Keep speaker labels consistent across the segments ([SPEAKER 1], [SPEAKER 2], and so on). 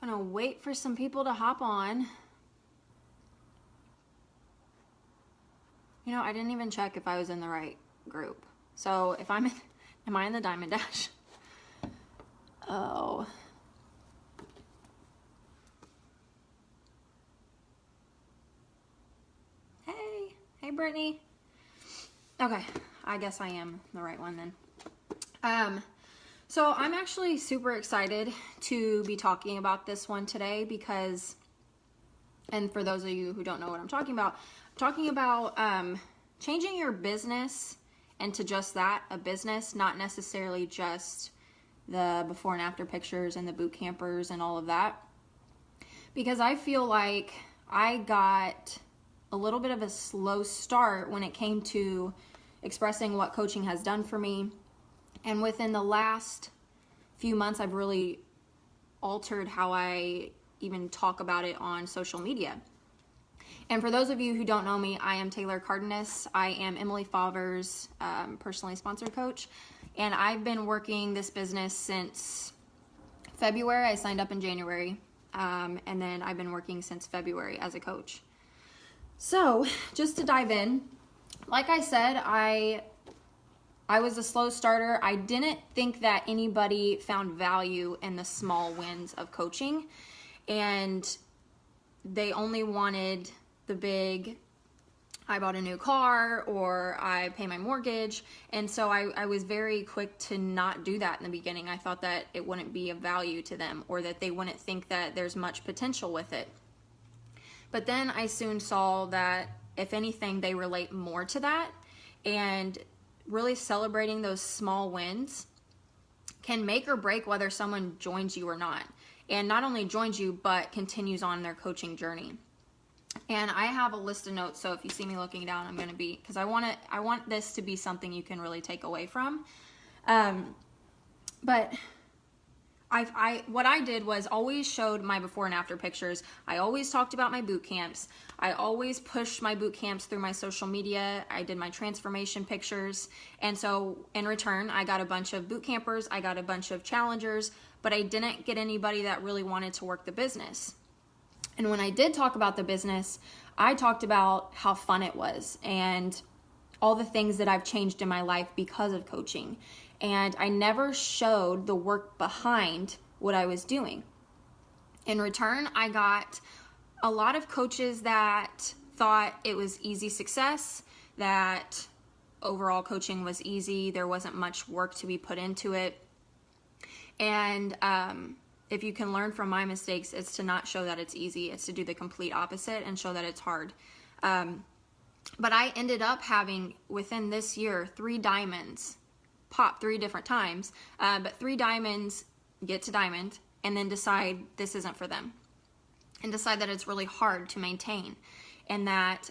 [SPEAKER 1] gonna wait for some people to hop on. You know, I didn't even check if I was in the right group. So if I'm in, am I in the Diamond Dash? Oh. Hey, Brittany. Okay, I guess I am the right one then. So I'm actually super excited to be talking about this one today because, and for those of you who don't know what I'm talking about changing your business into just that, a business, not necessarily just the before and after pictures and the boot campers and all of that. Because I feel like I got a little bit of a slow start when it came to expressing what coaching has done for me. And within the last few months, I've really altered how I even talk about it on social media. And for those of you who don't know me, I am Taylor Cardenas. I am Emily Favre's personally sponsored coach. And I've been working this business since February. I signed up in January. And then I've been working since February as a coach. So just to dive in, like I said, I was a slow starter. I didn't think that anybody found value in the small wins of coaching, and they only wanted the big, I bought a new car or I pay my mortgage. And so I was very quick to not do that in the beginning. I thought that it wouldn't be of value to them or that they wouldn't think that there's much potential with it. But then I soon saw that if anything, they relate more to that, and really celebrating those small wins can make or break whether someone joins you or not. And not only joins you, but continues on their coaching journey. And I have a list of notes, so if you see me looking down, I'm going to be, because I want this to be something you can really take away from. But what I did was always showed my before and after pictures. I always talked about my boot camps. I always pushed my boot camps through my social media. I did my transformation pictures. And so in return, I got a bunch of boot campers. I got a bunch of challengers, but I didn't get anybody that really wanted to work the business. And when I did talk about the business, I talked about how fun it was and all the things that I've changed in my life because of coaching. And I never showed the work behind what I was doing. In return, I got a lot of coaches that thought it was easy success, that overall coaching was easy, there wasn't much work to be put into it. And if you can learn from my mistakes, it's to not show that it's easy, it's to do the complete opposite and show that it's hard. But I ended up having, within this year, 3 diamonds pop 3 different times, but 3 diamonds get to diamond and then decide this isn't for them, and decide that it's really hard to maintain, and that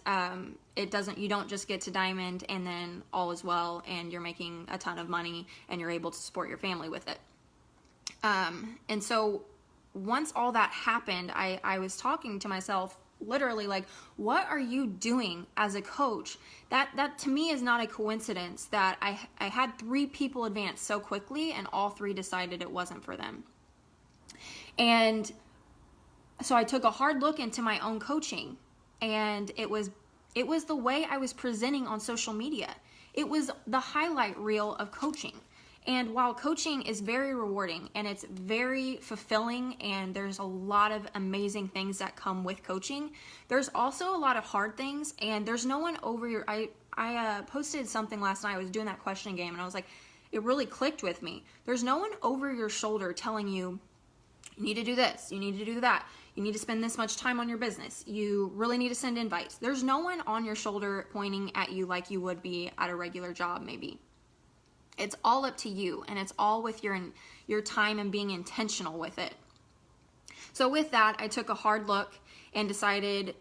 [SPEAKER 1] you don't just get to diamond and then all is well and you're making a ton of money and you're able to support your family with it. And so once all that happened, I was talking to myself literally like, what are you doing as a coach? That to me is not a coincidence that I had 3 people advance so quickly and all 3 decided it wasn't for them. And so I took a hard look into my own coaching, and it was the way I was presenting on social media. It was the highlight reel of coaching. And while coaching is very rewarding and it's very fulfilling and there's a lot of amazing things that come with coaching, there's also a lot of hard things, and there's no one over your... I posted something last night. I was doing that question game and I was like, it really clicked with me. There's no one over your shoulder telling you, you need to do this, you need to do that, you need to spend this much time on your business, you really need to send invites. There's no one on your shoulder pointing at you like you would be at a regular job maybe. It's all up to you, and it's all with your time and being intentional with it. So with that, I took a hard look and decided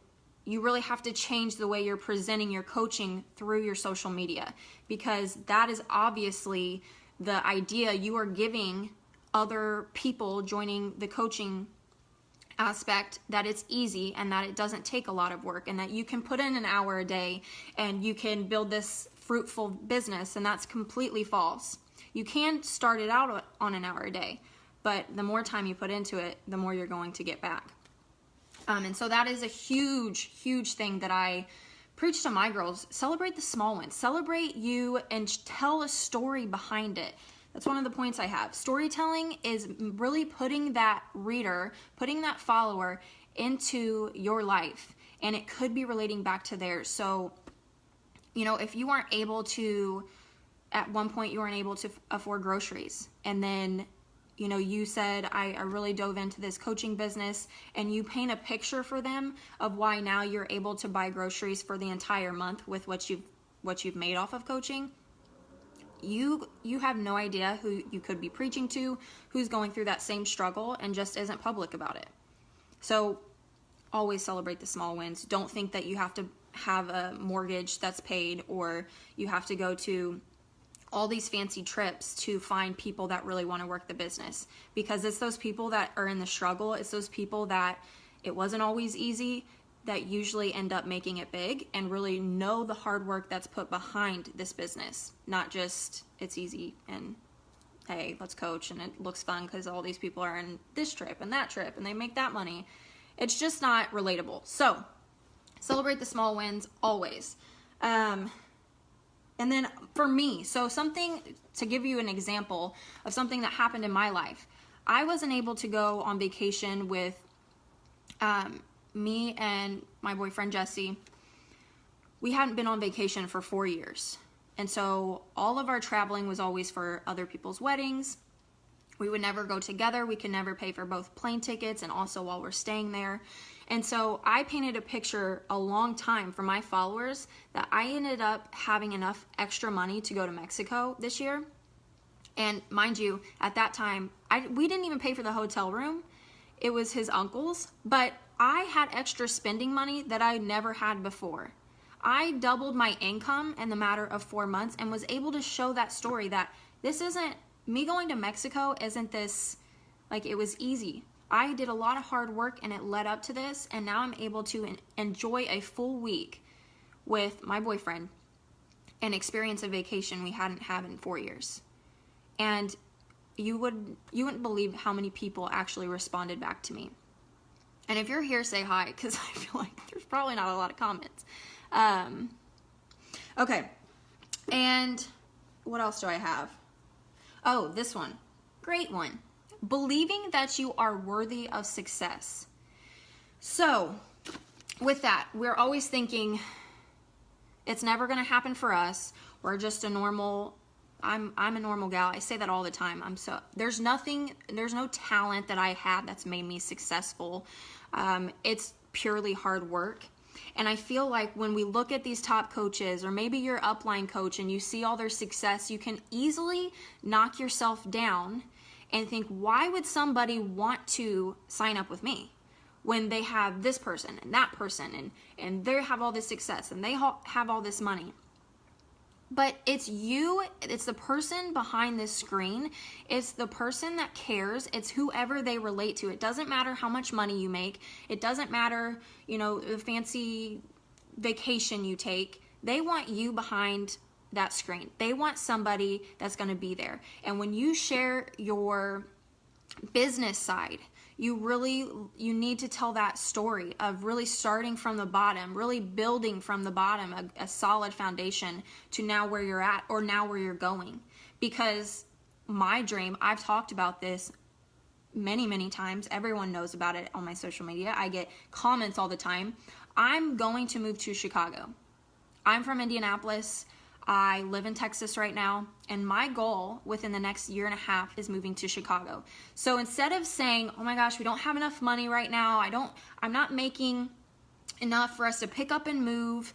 [SPEAKER 1] you really have to change the way you're presenting your coaching through your social media, because that is obviously the idea you are giving other people joining the coaching aspect, that it's easy and that it doesn't take a lot of work and that you can put in an hour a day and you can build this fruitful business, and that's completely false. You can start it out on an hour a day. but the more time you put into it, the more you're going to get back. And so that is a huge, huge thing that I preach to my girls. Celebrate the small wins. Celebrate you and tell a story behind it. That's one of the points I have. Storytelling is really putting that reader, putting that follower into your life, and it could be relating back to theirs. So, you know, if you weren't able to, at one point you weren't able to afford groceries, and then, you know, you said, I really dove into this coaching business, and you paint a picture for them of why now you're able to buy groceries for the entire month with what you've made off of coaching. You have no idea who you could be preaching to, who's going through that same struggle and just isn't public about it. So always celebrate the small wins. Don't think that you have to have a mortgage that's paid, or you have to go to all these fancy trips to find people that really want to work the business, because it's those people that are in the struggle. It's those people that it wasn't always easy that usually end up making it big and really know the hard work that's put behind this business. Not just it's easy and hey, let's coach and it looks fun because all these people are in this trip and that trip and they make that money. It's just not relatable. So celebrate the small wins always. And then for me, so something to give you an example of something that happened in my life. I wasn't able to go on vacation with me and my boyfriend Jesse. We hadn't been on vacation for 4 years. And so all of our traveling was always for other people's weddings. We would never go together. We could never pay for both plane tickets and also while we're staying there. And so I painted a picture a long time for my followers that I ended up having enough extra money to go to Mexico this year. And mind you, at that time, we didn't even pay for the hotel room. It was his uncle's, but I had extra spending money that I never had before. I doubled my income in the matter of 4 months and was able to show that story that this isn't, me going to Mexico isn't this, like it was easy. I did a lot of hard work and it led up to this, and now I'm able to enjoy a full week with my boyfriend and experience a vacation we hadn't had in 4 years. And you wouldn't believe how many people actually responded back to me. And if you're here, say hi, because I feel like there's probably not a lot of comments. Okay, and what else do I have? Oh, this one. Great one. Believing that you are worthy of success. So, with that, we're always thinking, it's never going to happen for us. We're just a normal, I'm a normal gal. I say that all the time. There's no talent that I had that's made me successful. It's purely hard work. And I feel like when we look at these top coaches, or maybe your upline coach, and you see all their success, you can easily knock yourself down and think, why would somebody want to sign up with me when they have this person and that person and they have all this success and they have all this money? But it's you, it's the person behind this screen, it's the person that cares, it's whoever they relate to. It doesn't matter how much money you make, it doesn't matter, the fancy vacation you take. They want you behind that screen. They want somebody that's going to be there. And when you share your business side, you need to tell that story of really starting from the bottom, really building from the bottom a solid foundation to now where you're at, or now where you're going. Because my dream, I've talked about this many, many times. Everyone knows about it on my social media. I get comments all the time. I'm going to move to Chicago. I'm from Indianapolis. I live in Texas right now, and my goal within the next year and a half is moving to Chicago. So instead of saying, oh my gosh, we don't have enough money right now, I'm not making enough for us to pick up and move,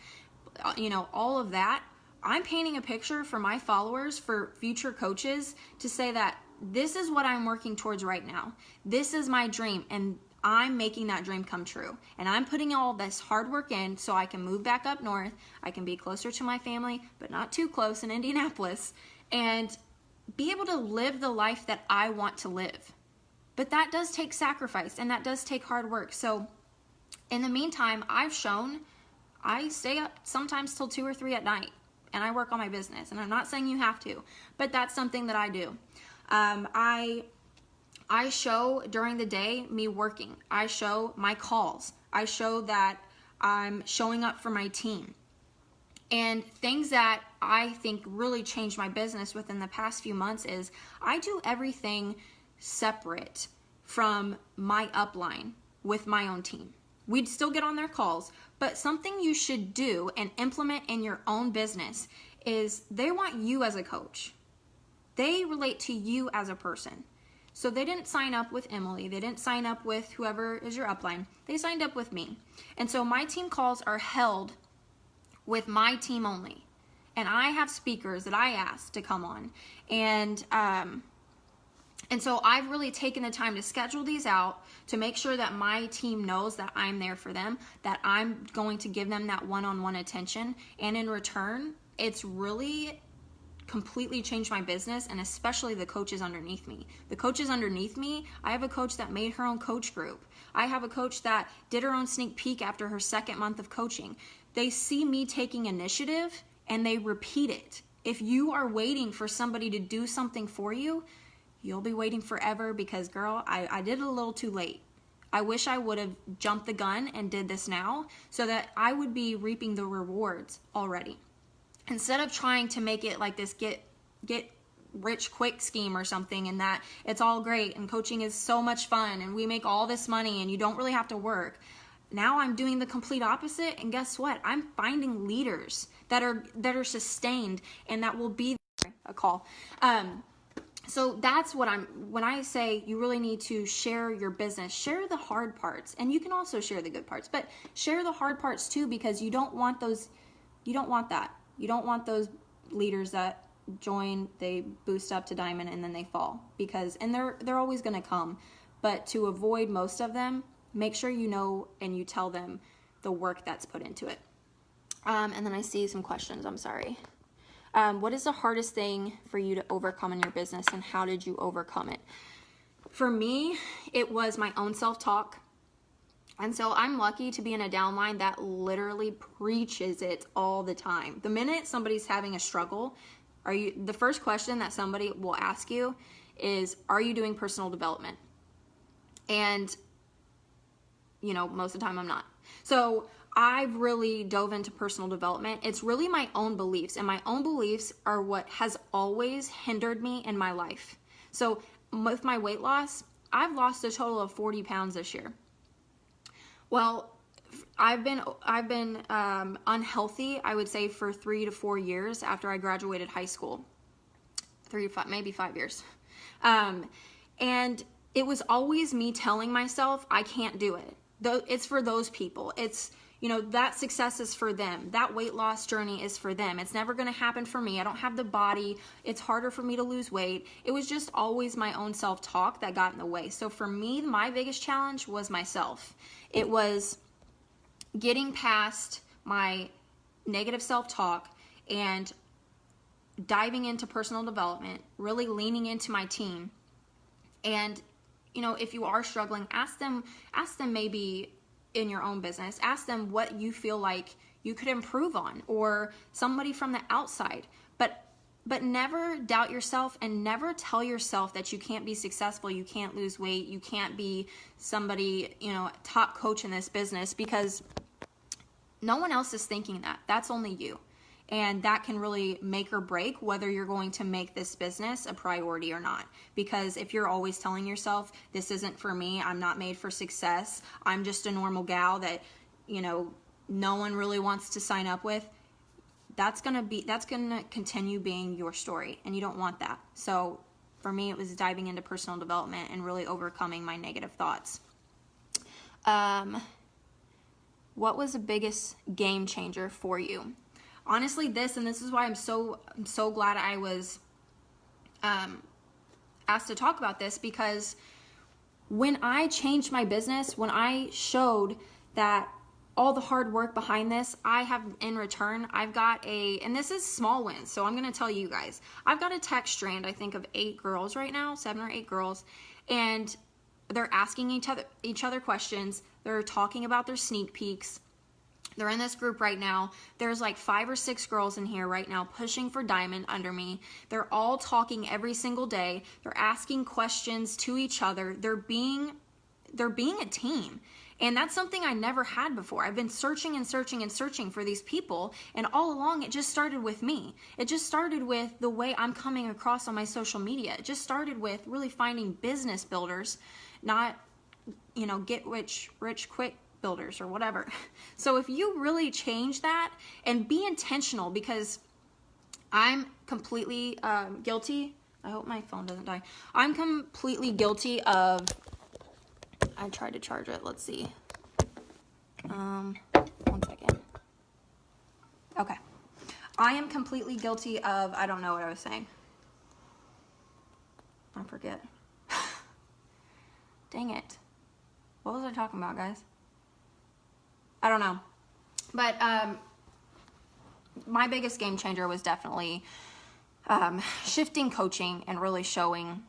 [SPEAKER 1] all of that, I'm painting a picture for my followers, for future coaches, to say that this is what I'm working towards right now. This is my dream, and I'm making that dream come true. And I'm putting all this hard work in so I can move back up north. I can be closer to my family, but not too close in Indianapolis, and be able to live the life that I want to live. But that does take sacrifice, and that does take hard work. So in the meantime, I've shown I stay up sometimes till 2 or 3 at night, and I work on my business. And I'm not saying you have to, but that's something that I do. I I show during the day me working. I show my calls. I show that I'm showing up for my team. And things that I think really changed my business within the past few months is I do everything separate from my upline with my own team. We'd still get on their calls, but something you should do and implement in your own business is they want you as a coach. They relate to you as a person. So they didn't sign up with Emily. They didn't sign up with whoever is your upline. They signed up with me. And so my team calls are held with my team only. And I have speakers that I ask to come on. And so I've really taken the time to schedule these out to make sure that my team knows that I'm there for them, that I'm going to give them that one-on-one attention. And in return, it's really completely changed my business, and especially the coaches underneath me. The coaches underneath me, I have a coach that made her own coach group. I have a coach that did her own sneak peek after her second month of coaching. They see me taking initiative and they repeat it. If you are waiting for somebody to do something for you, you'll be waiting forever because, girl, I did it a little too late. I wish I would have jumped the gun and did this now so that I would be reaping the rewards already. Instead of trying to make it like this get rich quick scheme or something, and that it's all great and coaching is so much fun and we make all this money and you don't really have to work. Now I'm doing the complete opposite, and guess what? I'm finding leaders that are sustained and that will be a call. So that's what when I say you really need to share your business, share the hard parts, and you can also share the good parts, but share the hard parts too, because you don't want that. You don't want those leaders that join, they boost up to diamond and then they fall, and they're always going to come. But to avoid most of them, make sure you know and you tell them the work that's put into it. And then I see some questions. I'm sorry. What is the hardest thing for you to overcome in your business, and how did you overcome it? For me, it was my own self-talk. And so I'm lucky to be in a downline that literally preaches it all the time. The minute somebody's having a struggle, the first question that somebody will ask you is, are you doing personal development? And, most of the time I'm not. So I've really dove into personal development. It's really my own beliefs, and my own beliefs are what has always hindered me in my life. So with my weight loss, I've lost a total of 40 pounds this year. Well, I've been unhealthy, I would say, for 3 to 4 years after I graduated high school. 3 to 5, maybe 5 years. And it was always me telling myself I can't do it. It's for those people. It's, that success is for them. That weight loss journey is for them. It's never going to happen for me. I don't have the body. It's harder for me to lose weight. It was just always my own self-talk that got in the way. So for me, my biggest challenge was myself. It was getting past my negative self-talk and diving into personal development, really leaning into my team. And, if you are struggling, ask them maybe in your own business, ask them what you feel like you could improve on, or somebody from the outside. But never doubt yourself, and never tell yourself that you can't be successful, you can't lose weight, you can't be somebody, top coach in this business, because no one else is thinking that. That's only you. And that can really make or break whether you're going to make this business a priority or not. Because if you're always telling yourself, this isn't for me, I'm not made for success, I'm just a normal gal that, no one really wants to sign up with, that's gonna continue being your story, and you don't want that. So for me, it was diving into personal development and really overcoming my negative thoughts. What was the biggest game changer for you? Honestly, this is why I'm so glad I was asked to talk about this, because when I changed my business, when I showed that all the hard work behind this, I have in return, I've got and this is small wins, so I'm going to tell you guys. I've got a text strand, I think, of 8 girls right now, 7 or 8 girls, and they're asking each other questions. They're talking about their sneak peeks. They're in this group right now. There's like 5 or 6 girls in here right now pushing for diamond under me. They're all talking every single day. They're asking questions to each other. They're being a team. And that's something I never had before. I've been searching and searching and searching for these people, and all along it just started with me. It just started with the way I'm coming across on my social media. It just started with really finding business builders, not, get rich quick builders or whatever. So if you really change that and be intentional, because I'm completely guilty. I hope my phone doesn't die. I'm completely guilty of, I tried to charge it. Let's see. 1 second. Okay. I am completely guilty of, I don't know what I was saying. I forget. Dang it. What was I talking about, guys? I don't know. But my biggest game changer was definitely shifting coaching and really showing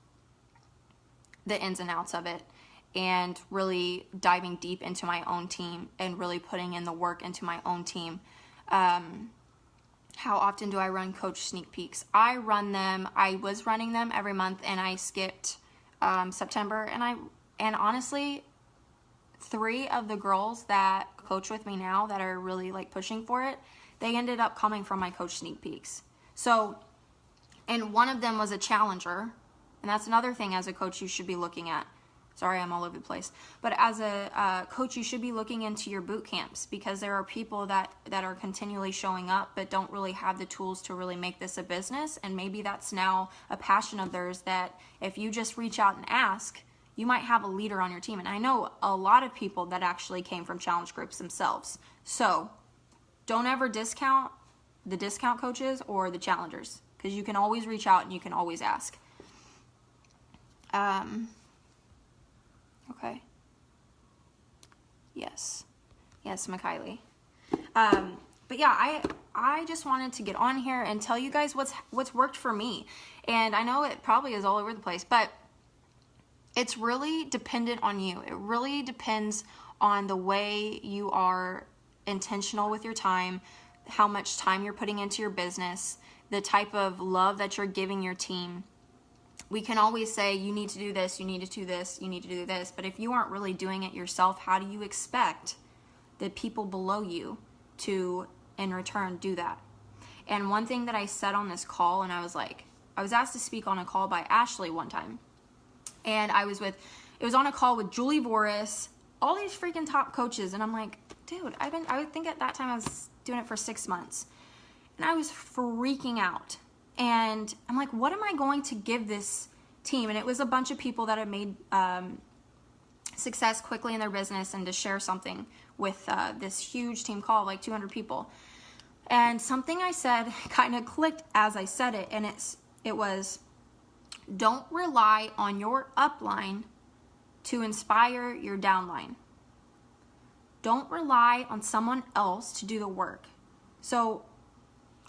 [SPEAKER 1] the ins and outs of it, and really diving deep into my own team and really putting in the work into my own team. How often do I run coach sneak peeks? I was running them every month, and I skipped September, and honestly, 3 of the girls that coach with me now that are really like pushing for it, they ended up coming from my coach sneak peeks. So, and one of them was a challenger, and that's another thing as a coach you should be looking at. Sorry, I'm all over the place. But as a coach, you should be looking into your boot camps, because there are people that are continually showing up but don't really have the tools to really make this a business. And maybe that's now a passion of theirs, that if you just reach out and ask, you might have a leader on your team. And I know a lot of people that actually came from challenge groups themselves. So don't ever discount the discount coaches or the challengers, because you can always reach out and you can always ask. Okay. Yes, McKiley. But yeah, I just wanted to get on here and tell you guys what's worked for me. And I know it probably is all over the place, but it's really dependent on you. It really depends on the way you are intentional with your time, how much time you're putting into your business, the type of love that you're giving your team. We can always say, you need to do this, you need to do this, you need to do this. But if you aren't really doing it yourself, how do you expect the people below you to, in return, do that? And one thing that I said on this call, and I was asked to speak on a call by Ashley one time. And it was on a call with Julie Voris, all these freaking top coaches. And I'm like, dude, I think at that time I was doing it for 6 months. And I was freaking out. And I'm like, what am I going to give this team? And it was a bunch of people that had made success quickly in their business, and to share something with this huge team call of like 200 people. And something I said kind of clicked as I said it, and it was, don't rely on your upline to inspire your downline. Don't rely on someone else to do the work. So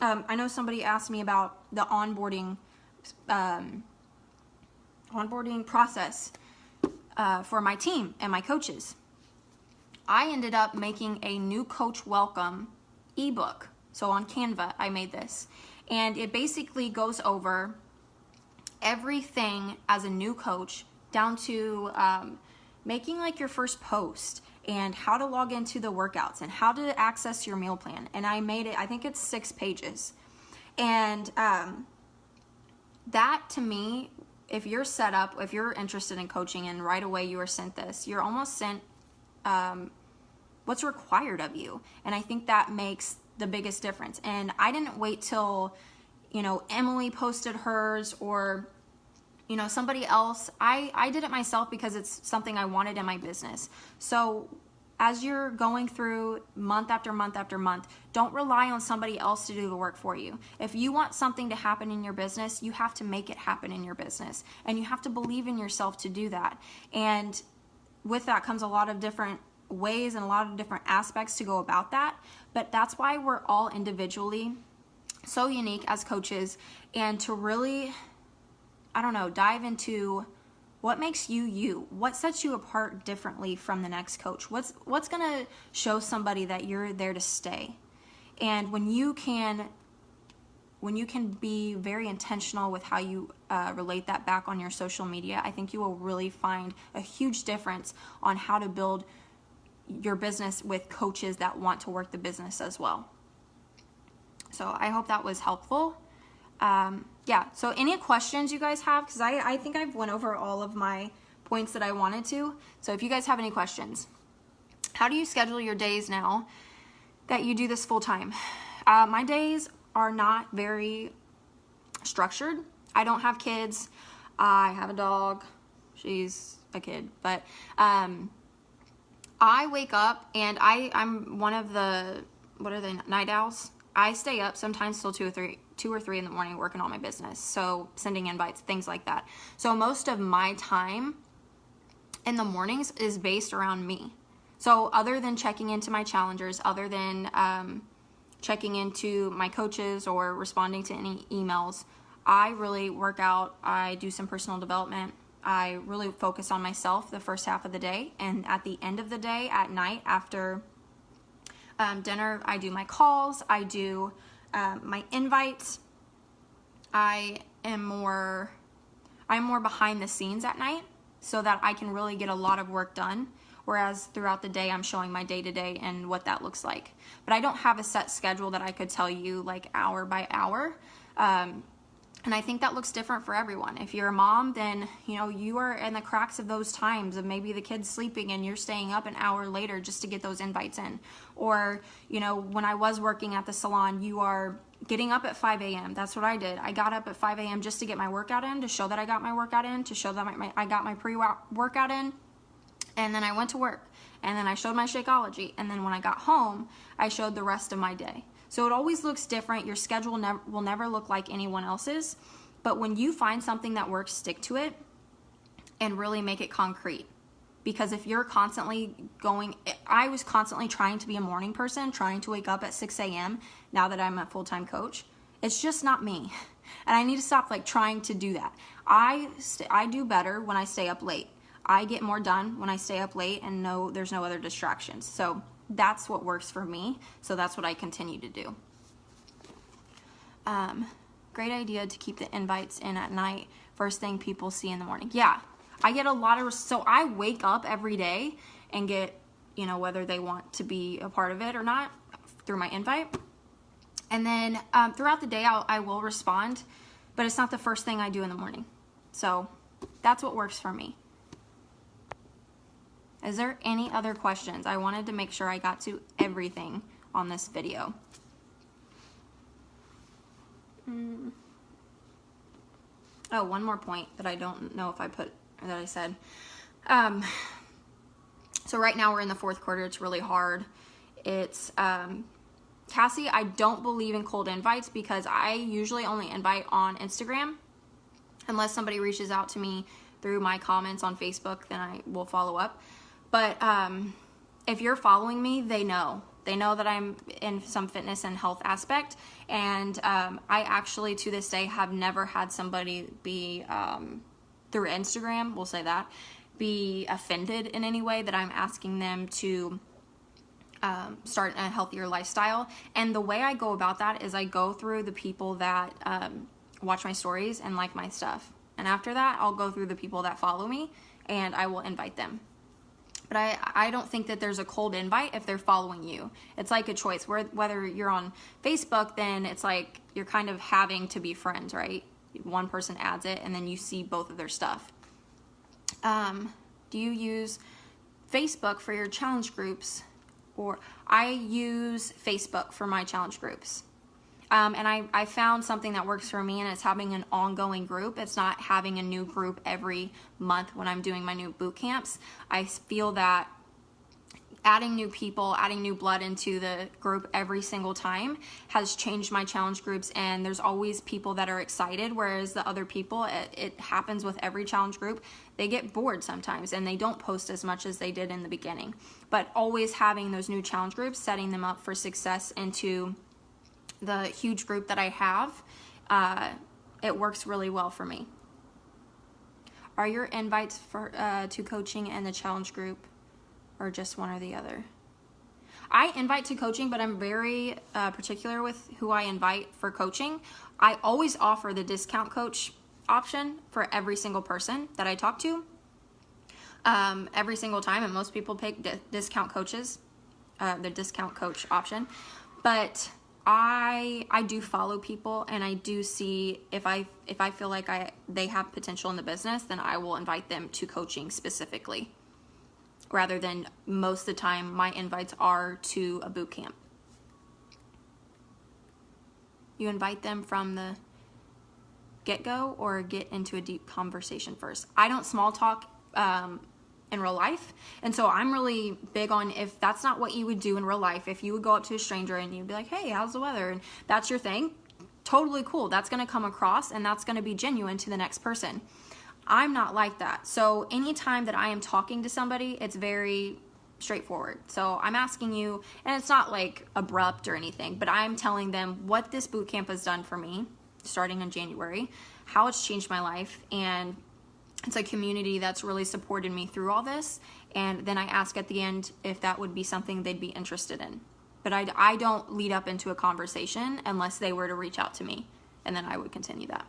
[SPEAKER 1] I know somebody asked me about the onboarding process for my team and my coaches. I ended up making a new coach welcome ebook. So on Canva, I made this. And it basically goes over everything as a new coach, down to making like your first post, and how to log into the workouts, and how to access your meal plan. And I made it, I think it's 6 pages. And that, to me, if you're set up, if you're interested in coaching and right away you are sent this, you're almost sent what's required of you. And I think that makes the biggest difference. And I didn't wait till, Emily posted hers, or somebody else. I did it myself because it's something I wanted in my business. So as you're going through month after month after month, don't rely on somebody else to do the work for you. If you want something to happen in your business, you have to make it happen in your business, and you have to believe in yourself to do that. And with that comes a lot of different ways and a lot of different aspects to go about that. But that's why we're all individually so unique as coaches, and to really, dive into What makes you you? What sets you apart differently from the next coach? What's going to show somebody that you're there to stay? And when you can be very intentional with how you relate that back on your social media, I think you will really find a huge difference on how to build your business with coaches that want to work the business as well. So I hope that was helpful. Yeah, so any questions you guys have, because I think I've went over all of my points that I wanted to. So if you guys have any questions, how do you schedule your days now that you do this full time? My days are not very structured. I don't have kids. I have a dog. She's a kid. But I wake up and I'm one of the, what are they, night owls? I stay up sometimes till 2 or 3 in the morning working on my business. So sending invites, things like that. So most of my time in the mornings is based around me. So other than checking into my challengers, other than checking into my coaches or responding to any emails, I really work out. I do some personal development. I really focus on myself the first half of the day. And at the end of the day, at night, after dinner, I do my calls. I do my invites. I'm more behind the scenes at night so that I can really get a lot of work done. Whereas throughout the day, I'm showing my day-to-day and what that looks like. But I don't have a set schedule that I could tell you like hour by hour. And I think that looks different for everyone. If you're a mom, then, you know, you are in the cracks of those times of maybe the kid's sleeping and you're staying up an hour later just to get those invites in. Or, you know, when I was working at the salon, you are getting up at 5 a.m. That's what I did. I got up at 5 a.m. just to get my workout in, to show that I got my workout in, to show that I got my pre-workout in. And then I went to work. And then I showed my Shakeology. And then when I got home, I showed the rest of my day. So it always looks different. Your schedule will never look like anyone else's. But when you find something that works, stick to it and really make it concrete. Because if you're constantly I was constantly trying to be a morning person, trying to wake up at 6 a.m. now that I'm a full-time coach. It's just not me. And I need to stop like trying to do that. I do better when I stay up late. I get more done when I stay up late and there's no other distractions. So that's what works for me. So that's what I continue to do. Great idea to keep the invites in at night. First thing people see in the morning. Yeah, I get a lot of, so I wake up every day and get, you know, whether they want to be a part of it or not through my invite. And then throughout the day, I will respond, but it's not the first thing I do in the morning. So that's what works for me. Is there any other questions? I wanted to make sure I got to everything on this video. Oh, one more point that I don't know if I put, or that I said. So right now we're in the 4th quarter. It's really hard. It's, Cassie, I don't believe in cold invites because I usually only invite on Instagram. Unless somebody reaches out to me through my comments on Facebook, then I will follow up. But if you're following me, they know that I'm in some fitness and health aspect. And I actually, to this day, have never had somebody be, through Instagram, we'll say that, be offended in any way that I'm asking them to start a healthier lifestyle. And the way I go about that is I go through the people that watch my stories and like my stuff. And after that, I'll go through the people that follow me and I will invite them. But I don't think that there's a cold invite if they're following you. It's like a choice. Whether you're on Facebook, then it's like you're kind of having to be friends, right? One person adds it, and then you see both of their stuff. Do you use Facebook for your challenge groups? Or I use Facebook for my challenge groups. And I found something that works for me, and it's having an ongoing group. It's not having a new group every month when I'm doing my new boot camps. I feel that adding new people, adding new blood into the group every single time has changed my challenge groups, and there's always people that are excited, whereas the other people, it happens with every challenge group, they get bored sometimes and they don't post as much as they did in the beginning. But always having those new challenge groups, setting them up for success into the huge group that I have, it works really well for me. Are your invites for to coaching and the challenge group, or just one or the other? I invite to coaching, but I'm very particular with who I invite for coaching. I always offer the discount coach option for every single person that I talk to. Every single time, and most people pick discount coaches, the discount coach option. But I do follow people, and I do see if I feel like they have potential in the business, then I will invite them to coaching specifically, rather than most of the time my invites are to a boot camp. You invite them from the get-go or get into a deep conversation first. I don't small talk in real life, and so I'm really big on, if that's not what you would do in real life, if you would go up to a stranger and you'd be like, hey, how's the weather, and that's your thing, totally cool. That's going to come across, and that's going to be genuine to the next person. I'm not like that. So anytime that I am talking to somebody, it's very straightforward. So I'm asking you, and it's not like abrupt or anything, but I'm telling them what this boot camp has done for me starting in January, how it's changed my life, and it's a community that's really supported me through all this. And then I ask at the end if that would be something they'd be interested in. But I don't lead up into a conversation unless they were to reach out to me, and then I would continue that.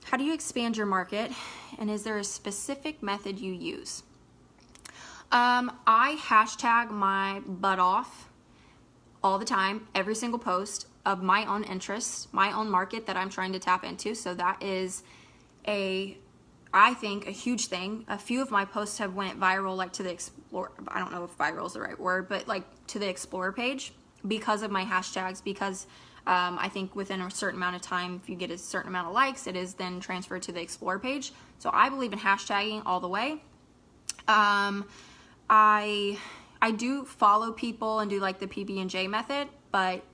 [SPEAKER 1] How do you expand your market, and is there a specific method you use? I hashtag my butt off all the time, every single post of my own interests, my own market that I'm trying to tap into. So that is I think a huge thing. A few of my posts have went viral, like to the Explore, I don't know if viral is the right word, but like to the Explore page because of my hashtags, because I think within a certain amount of time, if you get a certain amount of likes, it is then transferred to the Explore page. So I believe in hashtagging all the way. I do follow people and do like the PB&J method, but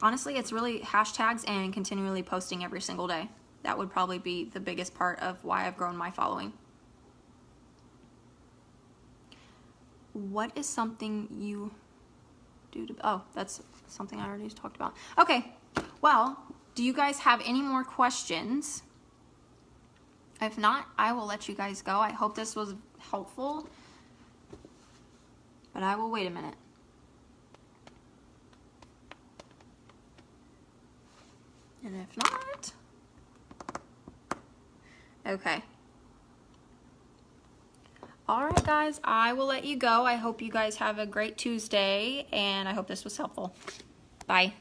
[SPEAKER 1] honestly, it's really hashtags and continually posting every single day. That would probably be the biggest part of why I've grown my following. What is something you do to, oh, that's something I already talked about. Okay, well, do you guys have any more questions? If not, I will let you guys go. I hope this was helpful, but I will wait a minute. And if not, okay. All right, guys, I will let you go. I hope you guys have a great Tuesday, and I hope this was helpful. Bye.